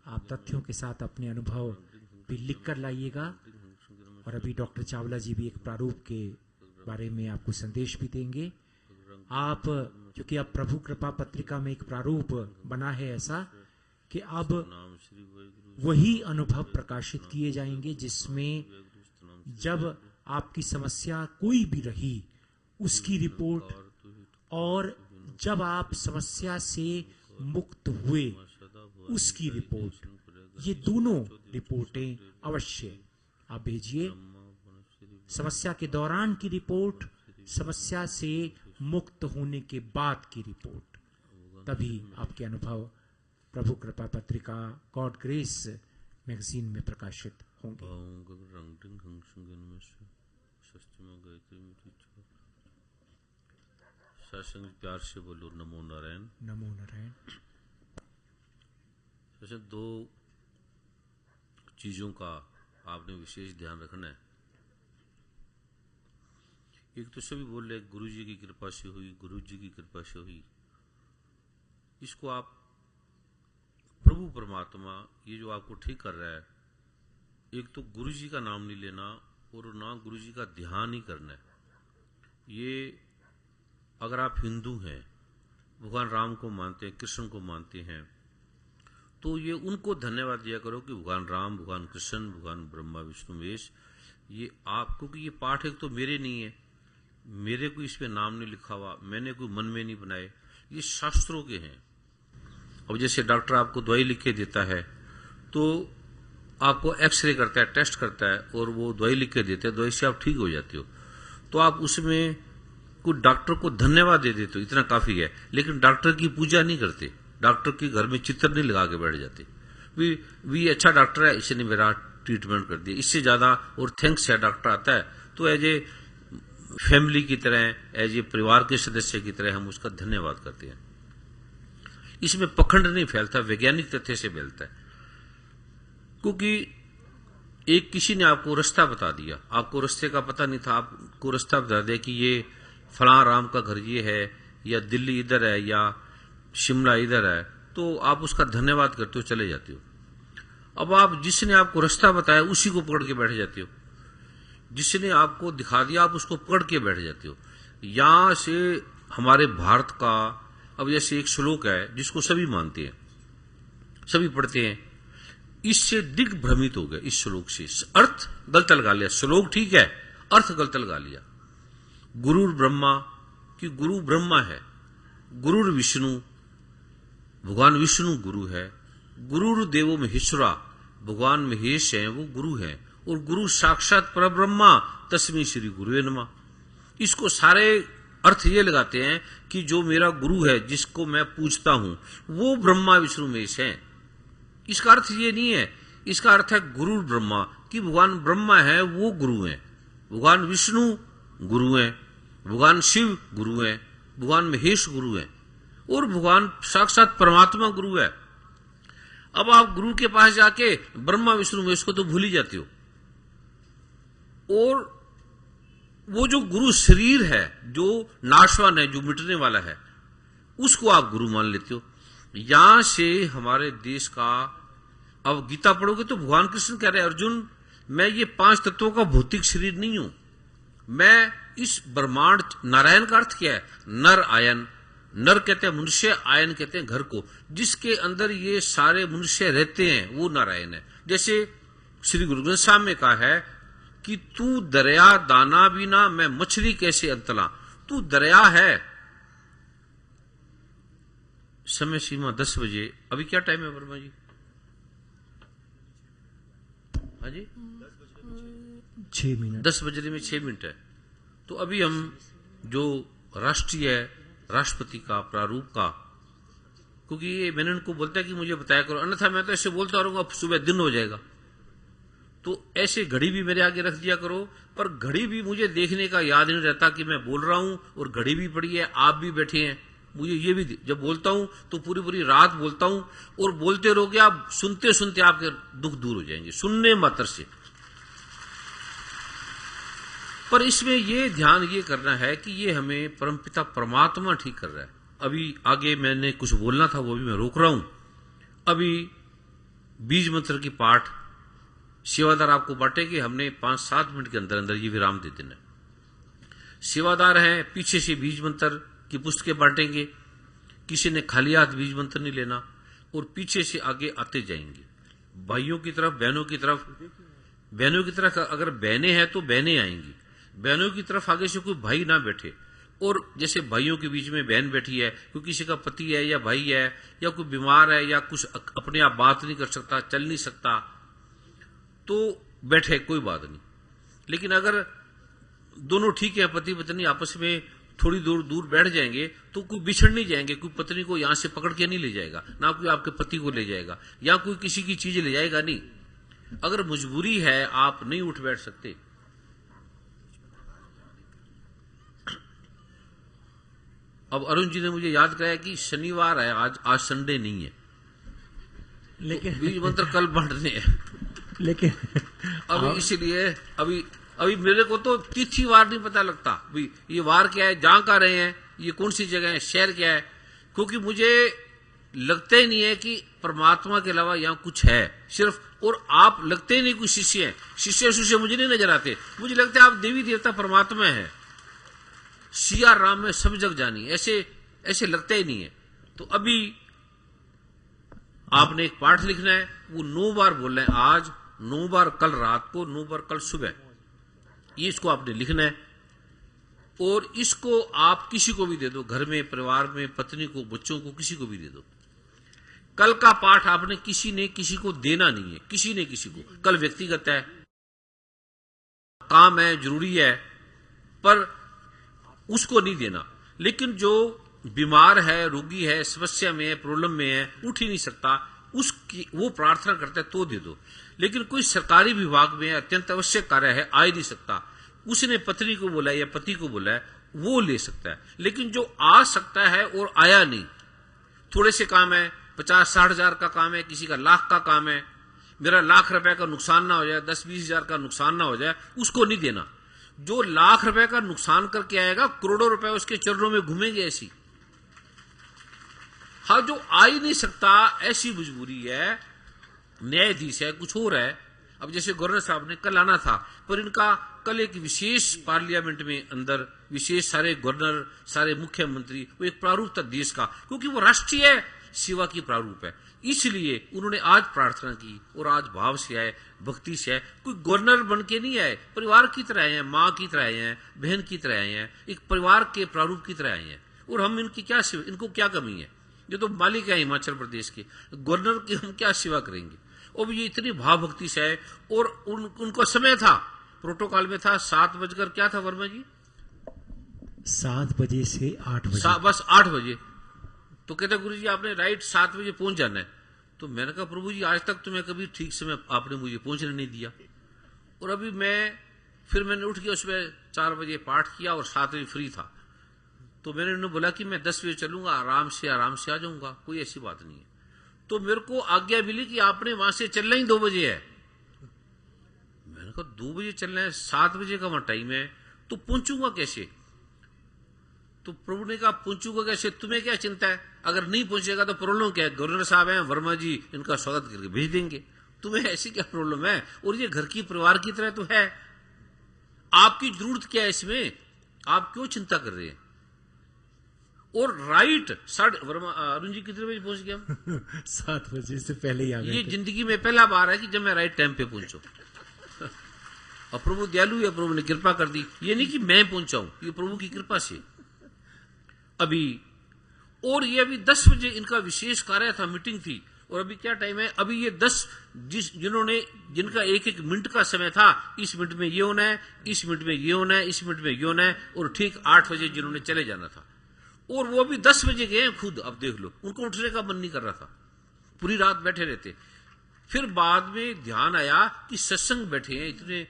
आप तथ्यों के साथ अपने अनुभव भी लिख कर लाइएगा। और अभी डॉक्टर चावला जी भी एक प्रारूप के बारे में आपको संदेश भी देंगे। आप, क्योंकि अब प्रभु कृपा पत्रिका में एक प्रारूप बना है ऐसा कि अब वही अनुभव प्रकाशित किए जाएंगे जिसमें जब आपकी समस्या कोई भी रही उसकी रिपोर्ट, और जब आप समस्या से मुक्त हुए उसकी रिपोर्ट, ये दोनों रिपोर्टें अवश्य आप भेजिए। समस्या के दौरान की रिपोर्ट, समस्या से मुक्त होने के बाद की रिपोर्ट, तभी आपके अनुभव प्रभु कृपा पत्रिका गॉड ग्रेस मैगजीन में प्रकाशित होंगे। प्यार से बोलो नमो नारायण। नमो नारायण। जैसे दो चीजों का आपने विशेष ध्यान रखना है। एक तो सभी बोल रहे गुरु जी की कृपा से हुई, गुरु जी की कृपा से हुई। इसको आप प्रभु परमात्मा ये जो आपको ठीक कर रहा है, एक तो गुरु जी का नाम नहीं लेना और ना गुरु जी का ध्यान ही करना है। ये अगर आप हिंदू हैं, भगवान राम को मानते हैं, कृष्ण को मानते हैं, तो ये उनको धन्यवाद दिया करो कि भगवान राम, भगवान कृष्ण, भगवान ब्रह्मा विष्णु महेश, ये आप, क्योंकि ये पाठ एक तो मेरे नहीं है, मेरे को इसमें नाम नहीं लिखा हुआ, मैंने कोई मन में नहीं बनाए, ये शास्त्रों के हैं। अब जैसे डॉक्टर आपको दवाई लिख के देता है तो आपको एक्सरे करता है, टेस्ट करता है और वो दवाई लिख के देते हैं, दवाई से आप ठीक हो जाते हो, तो आप उसमें कुछ डॉक्टर को धन्यवाद दे देते हो, इतना काफी है। लेकिन डॉक्टर की पूजा नहीं करते, डॉक्टर के घर में चित्र नहीं लगा के बैठ जाते, भी अच्छा डॉक्टर है, इसने मेरा ट्रीटमेंट कर दिया, इससे ज्यादा और थैंक्स है। डॉक्टर आता है तो एज ए फैमिली की तरह, एज ए परिवार के सदस्य की तरह हम उसका धन्यवाद करते हैं। इसमें पखंड नहीं फैलता, वैज्ञानिक तथ्य से फैलता है। क्योंकि एक किसी ने आपको रास्ता बता दिया, आपको रास्ते का पता नहीं था, आपको रास्ता बता दिया कि ये फलां राम का घर ये है, या दिल्ली इधर है, या शिमला इधर है, तो आप उसका धन्यवाद करते हो, चले जाते हो। अब आप जिसने आपको रास्ता बताया उसी को पकड़ के बैठ जाते हो, जिसने आपको दिखा दिया आप उसको पकड़ के बैठ जाते हो। यहां से हमारे भारत का, अब जैसे एक श्लोक है जिसको सभी मानते हैं, सभी पढ़ते हैं, इससे दिग्भ्रमित हो गए। इस श्लोक से अर्थ गलत लगा लिया, श्लोक ठीक है, अर्थ गलत लगा लिया। गुरु ब्रह्मा कि गुरु ब्रह्मा है, गुरु विष्णु, भगवान विष्णु गुरु है, गुरु देवो महेश्वरा, भगवान महेश है, वो गुरु है, और गुरु साक्षात परब्रह्मा तस्मै श्री गुरुवे नमः। इसको सारे अर्थ ये लगाते हैं कि जो मेरा गुरु है, जिसको मैं पूजता हूं, वो ब्रह्मा विष्णु महेश है। इसका अर्थ ये नहीं है, इसका अर्थ है गुरु ब्रह्मा कि भगवान ब्रह्मा है वो गुरु है, भगवान विष्णु गुरु है, भगवान शिव गुरु है, भगवान महेश गुरु है, और भगवान साक्षात परमात्मा गुरु है। अब आप गुरु के पास जाके ब्रह्मा विष्णु महेश को तो भूल ही जाते हो, और वो जो गुरु शरीर है, जो नाशवान है, जो मिटने वाला है, उसको आप गुरु मान लेते हो। यहां से हमारे देश का, अब गीता पढ़ोगे तो भगवान कृष्ण कह रहे हैं, अर्जुन मैं ये 5 तत्वों का भौतिक शरीर नहीं हूं, मैं इस ब्रह्मांड, नारायण का अर्थ क्या है, नर आयन, नर कहते हैं मनुष्य, आयन कहते हैं घर को, जिसके अंदर ये सारे मनुष्य रहते हैं, वो नारायण है। जैसे श्री गुरु ग्रंथ साहब में कहा है कि तू दरिया दाना बिना मैं मछली कैसे अंतला, तू दरिया है। समय सीमा 10 बजे, अभी क्या टाइम है वर्मा जी? हाँ जी, 6 मिनट, 10 बजने में 6 मिनट है। तो अभी हम जो राष्ट्रीय राष्ट्रपति का प्रारूप का, क्योंकि ये मैंने उनको बोलता है कि मुझे बताया करो, अन्यथा मैं तो ऐसे बोलता रहूंगा, सुबह दिन हो जाएगा। तो ऐसे घड़ी भी मेरे आगे रख दिया करो, पर घड़ी भी मुझे देखने का याद नहीं रहता कि मैं बोल रहा हूं, और घड़ी भी पड़ी है, आप भी बैठे हैं, मुझे ये भी, जब बोलता हूं तो पूरी पूरी रात बोलता हूं, और बोलते रहोगे आप, सुनते सुनते आपके दुख दूर हो जाएंगे, सुनने मात्र से। पर इसमें ये ध्यान ये करना है कि ये हमें परमपिता परमात्मा ठीक कर रहा है। अभी आगे मैंने कुछ बोलना था, वो भी मैं रोक रहा हूं। अभी बीज मंत्र की पाठ सेवादार आपको बांटेंगे। हमने 5-7 मिनट के अंदर अंदर ये विराम दे देना। सेवादार हैं, पीछे से बीज मंत्र की पुस्तकें बांटेंगे। किसी ने खाली हाथ बीज मंत्र नहीं लेना और पीछे से आगे आते जाएंगे। भाइयों की तरफ, बहनों की तरफ, बहनों की तरफ अगर बहनें हैं तो बहनें आएंगी। बहनों की तरफ आगे से कोई भाई ना बैठे। और जैसे भाइयों के बीच में बहन बैठी है, कोई किसी का पति है या भाई है या कोई बीमार है या कुछ अपने आप बात नहीं कर सकता, चल नहीं सकता, तो बैठे, कोई बात नहीं। लेकिन अगर दोनों ठीक है, पति पत्नी आपस में थोड़ी दूर दूर बैठ जाएंगे तो कोई बिछड़ नहीं जाएंगे। कोई पत्नी को यहां से पकड़ के नहीं ले जाएगा, ना कोई आपके पति को ले जाएगा, या कोई किसी की चीज ले जाएगा नहीं। अगर मजबूरी है, आप नहीं उठ बैठ सकते। अब अरुण जी ने मुझे याद कराया कि शनिवार है, आज संडे नहीं है, लेकिन बीज मंत्र कल बांटने हैं। लेकिन अभी इसलिए अभी मेरे को तो तिथि वार नहीं पता लगता, भी ये वार क्या है, जहां का रहे हैं, ये कौन सी जगह है, शहर क्या है, क्योंकि मुझे लगता ही नहीं है कि परमात्मा के अलावा यहाँ कुछ है सिर्फ। और आप लगते ही नहीं कोई शिष्य है, शिष्य मुझे नहीं नजर आते। मुझे लगता है आप देवी देवता परमात्मा है, सिया राम में सब जग जानी, ऐसे लगता ही नहीं है। तो अभी आपने एक पाठ लिखना है, वो 9 बार बोलना है। आज 9 बार कल रात को, 9 बार कल सुबह, ये इसको आपने लिखना है। और इसको आप किसी को भी दे दो, घर में, परिवार में, पत्नी को, बच्चों को, किसी को भी दे दो। कल का पाठ आपने किसी ने किसी को देना नहीं है, किसी ने किसी को। कल व्यक्तिगत है, काम है, जरूरी है, पर उसको नहीं देना। लेकिन जो बीमार है, रोगी है, समस्या में है, प्रॉब्लम में है, उठ ही नहीं सकता, उसकी वो प्रार्थना करता है तो दे दो। लेकिन कोई सरकारी विभाग में अत्यंत आवश्यक कार्य है, आ ही नहीं सकता, उसने पत्नी को बोला या पति को बोला है, वो ले सकता है। लेकिन जो आ सकता है और आया नहीं, थोड़े से काम है, 50-60 हजार का काम है, किसी का लाख का काम है, मेरा लाख रुपए का नुकसान ना हो जाए, 10-20 हजार का नुकसान ना हो जाए, उसको नहीं देना। जो लाख रुपए का नुकसान करके आएगा, करोड़ों रुपए उसके चरणों में घूमेंगे ऐसी। हाँ, जो आ ही नहीं सकता, ऐसी मजबूरी है, न्यायाधीश है, कुछ और है। अब जैसे गवर्नर साहब ने कल आना था, पर इनका कल एक विशेष पार्लियामेंट में अंदर विशेष सारे गवर्नर, सारे मुख्यमंत्री, वो एक प्रारूप था देश का, क्योंकि वो राष्ट्रीय सेवा की प्रारूप है, इसलिए उन्होंने आज प्रार्थना की और आज भाव से आए, भक्ति से आए। कोई गवर्नर बन के नहीं आए, परिवार की तरह आए हैं, माँ की तरह आए हैं, बहन की तरह आए हैं, एक परिवार के प्रारूप की तरह आए हैं। और हम इनकी क्या सेवा, इनको क्या कमी है, ये तो मालिक है हिमाचल प्रदेश के, गवर्नर की हम क्या सेवा करेंगे। और ये इतनी भाव भक्ति से आए। और उनको समय था, प्रोटोकॉल में था 7 बजकर क्या था वर्मा जी, 7 बजे से 8 बजे, बस 8 बजे। तो कहते गुरु जी आपने राइट 7 बजे पहुंच जाना है। तो मैंने कहा प्रभु जी आज तक तुम्हें कभी ठीक समय आपने मुझे पहुंचने नहीं दिया। और अभी फिर मैंने उठ के उसमें 4 बजे पाठ किया और 7 बजे फ्री था। तो मैंने उन्हें बोला कि मैं 10 बजे चलूंगा, आराम से आ जाऊंगा, कोई ऐसी बात नहीं है। तो मेरे को आज्ञा मिली कि आपने वहां से चलना ही 2 बजे है। मैंने कहा 2 बजे चलना है, 7 बजे का वहां टाइम है, तो पहुंचूंगा कैसे। तो प्रभु ने कहा पहुंचूंगा कैसे, तुम्हें क्या चिंता है, अगर नहीं पहुंचेगा तो प्रॉब्लम क्या है, गवर्नर साहब हैं वर्मा जी, इनका स्वागत करके भेज देंगे, तुम्हें ऐसी क्या प्रॉब्लम है। और ये घर की परिवार की तरह तो है, आपकी जरूरत क्या है इसमें, आप क्यों चिंता कर रहे हैं। और राइट अरुण जी कितने बजे पहुंच गया 7 बजे से पहले ही आ गए। ये जिंदगी में पहला बार है कि जब मैं राइट टाइम पे पहुंचू। और प्रभु दयालु है, प्रभु ने कृपा कर दी। ये नहीं कि मैं पहुंचाऊं, ये प्रभु की कृपा से। अभी और ये अभी 10 बजे इनका विशेष कार्य था, मीटिंग थी। और अभी क्या टाइम है, अभी ये 10 जिनका 1-1 मिनट का समय था, इस मिनट में ये होना है, इस मिनट में ये होना है, इस मिनट में ये होना है, और ठीक 8 बजे जिन्होंने चले जाना था, और वो अभी 10 बजे गए खुद। अब देख लो, उनको उठने का मन नहीं कर रहा था, पूरी रात बैठे रहते। फिर बाद में ध्यान आया कि सत्संग बैठे हैं, इतने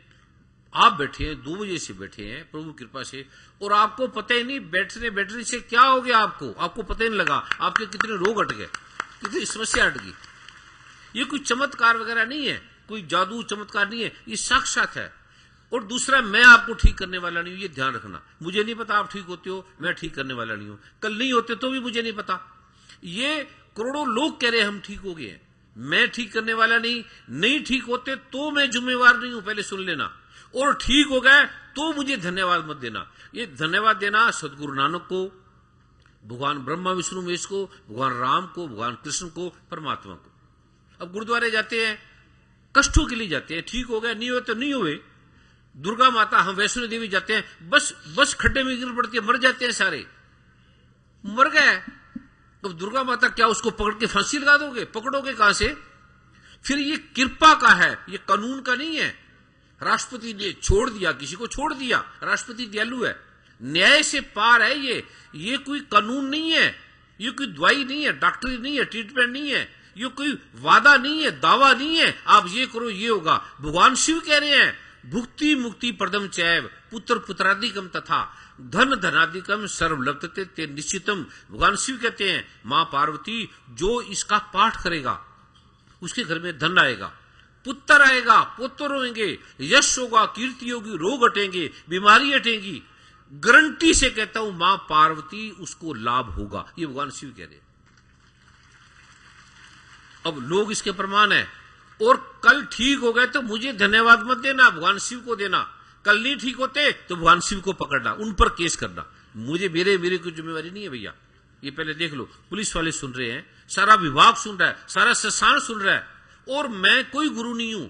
आप बैठे हैं, 2 बजे से बैठे हैं प्रभु कृपा से, और आपको पता ही नहीं बैठने से क्या हो गया, आपको पता ही नहीं लगा, आपके कितने रोग हट गए, कितनी समस्या हट गई। ये कोई चमत्कार वगैरह नहीं है, कोई जादू चमत्कार नहीं है, ये साक्षात है। और दूसरा, मैं आपको ठीक करने वाला नहीं हूं, ये ध्यान रखना। मुझे नहीं पता आप ठीक होते हो, मैं ठीक करने वाला नहीं हूं, कल नहीं होते तो भी मुझे नहीं पता। ये करोड़ों लोग कह रहे हैं हम ठीक हो गए हैं, मैं ठीक करने वाला नहीं ठीक होते तो मैं जिम्मेवार नहीं हूं, पहले सुन लेना। और ठीक हो गए तो मुझे धन्यवाद मत देना। ये धन्यवाद देना सदगुरु नानक को, भगवान ब्रह्मा विष्णु महेश को, भगवान राम को, भगवान कृष्ण को, परमात्मा को। अब गुरुद्वारे जाते हैं, कष्टों के लिए जाते हैं, ठीक हो गए, नहीं हुए तो नहीं हुए। दुर्गा माता, हम वैष्णो देवी जाते हैं, बस खड्डे में गिर पड़ती है, मर जाते हैं सारे, मर गए। तो दुर्गा माता क्या उसको पकड़ के फांसी लगा दोगे? पकड़ोगे कहां से? फिर ये कृपा का है, ये कानून का नहीं है। राष्ट्रपति ने छोड़ दिया, किसी को छोड़ दिया, राष्ट्रपति दयालु है, न्याय से पार है। ये कोई कानून नहीं है, ये कोई दवाई नहीं है, डॉक्टरी नहीं है, ट्रीटमेंट नहीं है, ये कोई वादा नहीं है, दावा नहीं है आप ये करो ये होगा। भगवान शिव कह रहे हैं भुक्ति मुक्ति प्रदम चैव पुत्र पुत्रादिकम तथा धन धनादिकम सर्व लगते ते निश्चितम। भगवान शिव कहते हैं मां पार्वती जो इसका पाठ करेगा उसके घर में धन आएगा, पुत्र आएगा, पुत्र होंगे, यश होगा, कीर्ति होगी, रोग हटेंगे, बीमारी हटेगी। गारंटी से कहता हूं मां पार्वती उसको लाभ होगा, ये भगवान शिव कह रहे हैं। अब लोग इसके प्रमाण है। और कल ठीक हो गए तो मुझे धन्यवाद मत देना, भगवान शिव को देना। कल नहीं ठीक होते तो भगवान शिव को पकड़ना, उन पर केस करना। मुझे मेरे कोई जिम्मेवारी नहीं है भैया। ये पहले देख लो, पुलिस वाले सुन रहे हैं, सारा विभाग सुन रहा है, सारा संस्थान सुन रहा है। और मैं कोई गुरु नहीं हूं,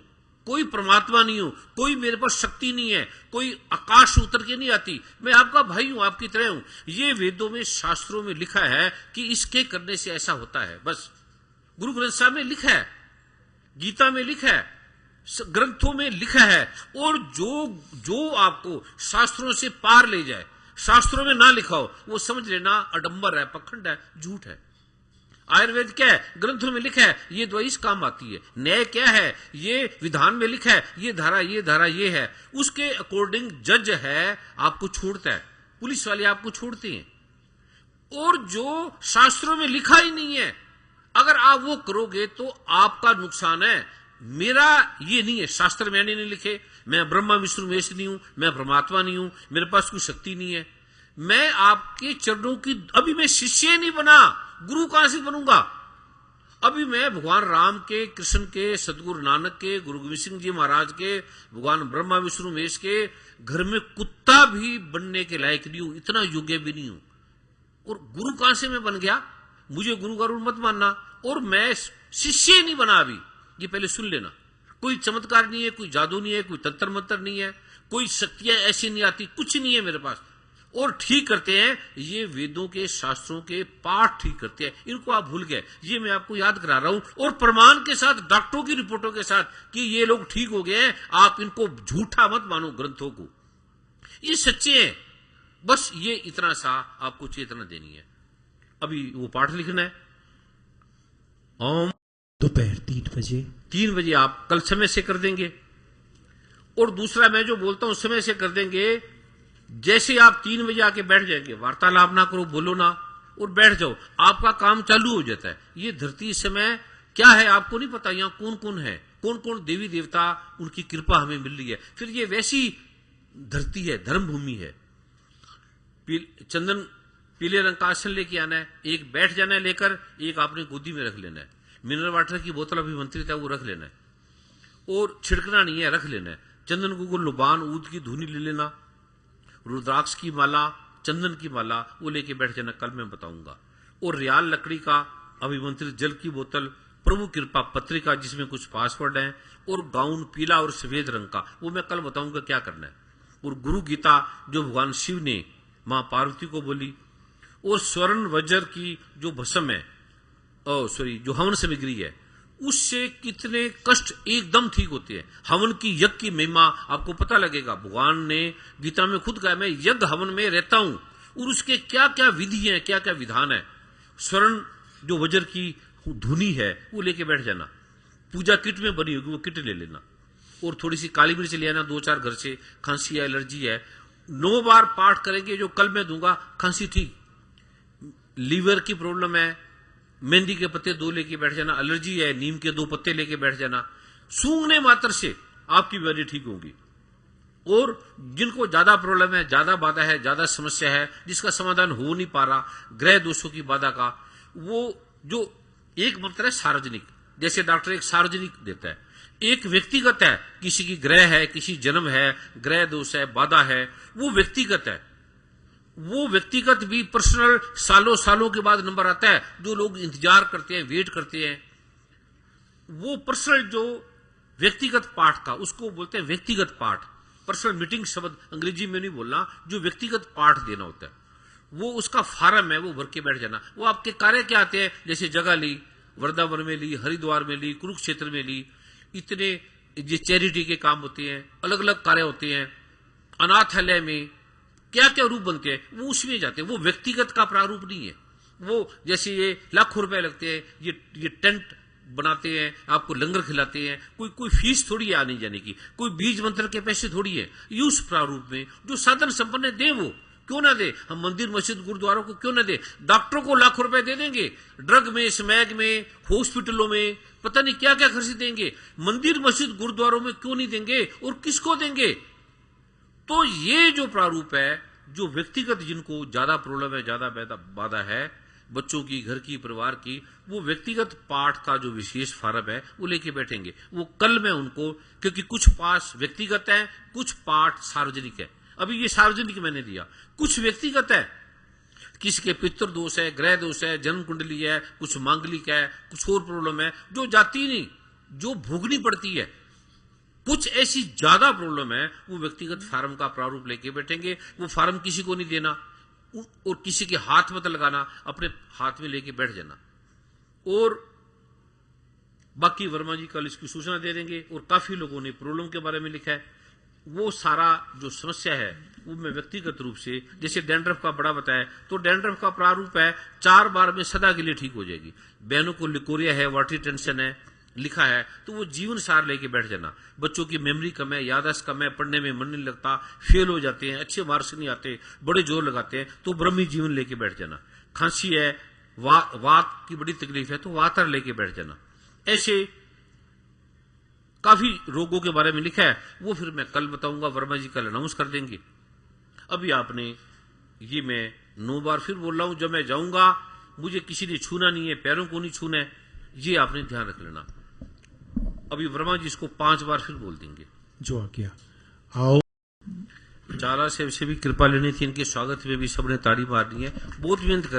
कोई परमात्मा नहीं हूं, कोई मेरे पास शक्ति नहीं है, कोई आकाश उतर के नहीं आती। मैं आपका भाई हूं, आपकी तरह हूं। ये वेदों में शास्त्रों में लिखा है कि इसके करने से ऐसा होता है। बस गुरु ग्रंथ साहब में लिखा है, गीता में लिखा है, ग्रंथों में लिखा है। और जो आपको शास्त्रों से पार ले जाए, शास्त्रों में ना लिखा हो, वो समझ लेना अडंबर है, पखंड है, झूठ है। आयुर्वेद क्या है? ग्रंथों में लिखा है, ये दवाई इस काम आती है। न्याय क्या है? ये विधान में लिखा है, ये धारा ये है। उसके अकॉर्डिंग जज है, आपको छोड़ता है। पुलिस वाले आपको छोड़ते हैं। और जो शास्त्रों में लिखा ही नहीं है, अगर आप वो करोगे तो आपका नुकसान है। मेरा ये नहीं है, शास्त्र मैंने नहीं लिखे, मैं ब्रह्मा विष्णु महेश नहीं हूं, मैं परमात्मा नहीं हूं, मेरे पास कोई शक्ति नहीं है। मैं आपके चरणों की, अभी मैं शिष्य नहीं बना, गुरु कहां से बनूंगा? अभी मैं भगवान राम के, कृष्ण के, सदगुरु नानक के, गुरु गोविंद सिंह जी महाराज के, भगवान ब्रह्मा विष्णु महेश के घर में कुत्ता भी बनने के लायक नहीं हूं, इतना योग्य भी नहीं हूं। और गुरु कहां से मैं बन गया? मुझे गुरु का रूप मत मानना। और मैं शिष्य नहीं बना अभी, ये पहले सुन लेना। कोई चमत्कार नहीं है, कोई जादू नहीं है, कोई तंत्र मंत्र नहीं है, कोई शक्तियां ऐसी नहीं आती, कुछ नहीं है मेरे पास। और ठीक करते हैं ये वेदों के शास्त्रों के पाठ ठीक करते हैं। इनको आप भूल गए, ये मैं आपको याद करा रहा हूं। और प्रमाण के साथ, डॉक्टरों की रिपोर्टों के साथ कि ये लोग ठीक हो गए हैं। आप इनको झूठा मत मानो, ग्रंथों को, ये सच्चे हैं। बस ये इतना सा आपको चेतना देनी है। अभी वो पाठ लिखना है। ओम दोपहर 3 बजे आप कल समय से कर देंगे। और दूसरा, मैं जो बोलता हूं समय से कर देंगे। जैसे आप 3 बजे आके बैठ जाएंगे, वार्तालाप ना करो, बोलो ना, और बैठ जाओ, आपका काम चालू हो जाता है। ये धरती इस समय क्या है आपको नहीं पता, यहां कौन कौन है, कौन कौन देवी देवता, उनकी कृपा हमें मिल रही है। फिर ये वैसी धरती है, धर्म भूमि है। चंदन पीले रंग का आसन लेके आना है, एक बैठ जाना है लेकर, एक आपने गोदी में रख लेना है। मिनरल वाटर की बोतल अभी मंत्रित है, वो रख लेना है। और छिड़कना नहीं है, रख लेना है। चंदन को लुबान ऊद की धुनी ले लेना, रुद्राक्ष की माला, चंदन की माला, वो लेके बैठ जाना, कल मैं बताऊंगा। और रियाल लकड़ी का अभिमंत्रित जल की बोतल, प्रभु कृपा पत्रिका जिसमें कुछ पासवर्ड हैं, और गाउन पीला और सफेद रंग का, वो मैं कल बताऊंगा क्या करना है। और गुरु गीता जो भगवान शिव ने मां पार्वती को बोली, और स्वर्ण वज्र की जो भस्म है, जो हवन सामग्री है, उससे कितने कष्ट एकदम ठीक होते हैं। हवन की यज्ञ की महिमा आपको पता लगेगा। भगवान ने गीता में खुद कहा, मैं यज्ञ हवन में रहता हूं, और उसके क्या क्या विधि है, क्या क्या विधान है। स्वर्ण जो वज्र की धुनी है वो लेके बैठ जाना। पूजा किट में बनी होगी, वो किट ले लेना। और थोड़ी सी काली मिर्च ले आना 2-4 घर से। खांसी है, एलर्जी है, 9 बार पाठ करेंगे जो कल मैं दूंगा, खांसी ठीक। लीवर की प्रॉब्लम है, मेहंदी के पत्ते 2 लेके बैठ जाना। एलर्जी है, नीम के 2 पत्ते लेके बैठ जाना। सूंघने मात्र से आपकी बीमारी ठीक होगी। और जिनको ज्यादा प्रॉब्लम है, ज्यादा बाधा है, ज्यादा समस्या है, जिसका समाधान हो नहीं पा रहा, ग्रह दोषों की बाधा का, वो जो एक मंत्र है सार्वजनिक, जैसे डॉक्टर एक सार्वजनिक देता है, एक व्यक्तिगत है, किसी की ग्रह है, किसी जन्म है, ग्रह दोष है, बाधा है, वो व्यक्तिगत है। वो व्यक्तिगत भी पर्सनल सालों सालों के बाद नंबर आता है, जो लोग इंतजार करते हैं, वेट करते हैं। वो पर्सनल जो व्यक्तिगत पार्ट का, उसको बोलते हैं व्यक्तिगत पार्ट। पर्सनल मीटिंग शब्द अंग्रेजी में नहीं बोलना, जो व्यक्तिगत पार्ट देना होता है, वो उसका फार्म है, वो भर के बैठ जाना। वो आपके कार्य क्या आते हैं, जैसे जगह ली, वृंदावन में ली, हरिद्वार में ली, कुरुक्षेत्र में ली, इतने ये चैरिटी के काम होते हैं, अलग अलग कार्य होते हैं, अनाथालय में क्या क्या रूप बनते हैं, वो उसमें जाते हैं। वो व्यक्तिगत का प्रारूप नहीं है। वो जैसे ये लाखों रुपए लगते हैं, ये टेंट बनाते हैं, आपको लंगर खिलाते हैं, कोई फीस थोड़ी है आने जाने की, कोई बीज मंत्र के पैसे थोड़ी है। ये उस प्रारूप में जो साधन संपन्न दे, वो क्यों ना दे। हम मंदिर मस्जिद गुरुद्वारों को क्यों ना दे। डॉक्टरों को लाखों रुपए दे देंगे, ड्रग में, स्मैग में, हॉस्पिटलों में पता नहीं क्या क्या खर्च देंगे, मंदिर मस्जिद गुरुद्वारों में क्यों नहीं देंगे, और किसको देंगे। तो ये जो प्रारूप है, जो व्यक्तिगत जिनको ज्यादा प्रॉब्लम है, ज्यादा बाधा है, बच्चों की, घर की, परिवार की, वो व्यक्तिगत पाठ का जो विशेष फार्म है वो लेके बैठेंगे। वो कल में उनको, क्योंकि कुछ पास व्यक्तिगत है, कुछ पाठ सार्वजनिक है। अभी ये सार्वजनिक मैंने दिया, कुछ व्यक्तिगत है, किसी के पितृ दोष है, ग्रह दोष है, जन्म कुंडली है, कुछ मांगलिक है, कुछ और प्रॉब्लम है, जो जाती नहीं, जो भोगनी पड़ती है। कुछ ऐसी ज्यादा प्रॉब्लम है, वो व्यक्तिगत फार्म का प्रारूप लेके बैठेंगे। वो फार्म किसी को नहीं देना, और किसी के हाथ मत लगाना, अपने हाथ में लेके बैठ जाना। और बाकी वर्मा जी कल इसकी सूचना दे देंगे। और काफी लोगों ने प्रॉब्लम के बारे में लिखा है, वो सारा जो समस्या है वो मैं व्यक्तिगत रूप से, जैसे डैंड्रफ का बड़ा बताया, तो डैंड्रफ का प्रारूप है 4 बार में सदा के लिए ठीक हो जाएगी। बहनों को लिकोरिया है, वाटरी टेंशन है, लिखा है, तो वो जीवन सार लेके बैठ जाना। बच्चों की मेमोरी कम है, याददाश्त कम है, पढ़ने में मन नहीं लगता, फेल हो जाते हैं, अच्छे मार्क्स नहीं आते, बड़े जोर लगाते हैं, तो ब्रह्मी जीवन लेके बैठ जाना। खांसी है, वात की बड़ी तकलीफ है, तो वातर लेके बैठ जाना। ऐसे काफी रोगों के बारे में लिखा है, वो फिर मैं कल बताऊंगा, वर्मा जी कल अनाउंस कर देंगे। अभी आपने ये मैं 9 बार फिर बोल रहा हूं, जब मैं जाऊंगा मुझे किसी ने छूना नहीं है, पैरों को नहीं छूना है, ये आपने ध्यान रख लेना। अभी वर्मा जी इसको 5 बार फिर बोल देंगे। जो आ गया आओ। चारा से भी कृपा लेनी थी, इनके स्वागत में भी सबने ताड़ी मारनी है, बहुत मेहनत कर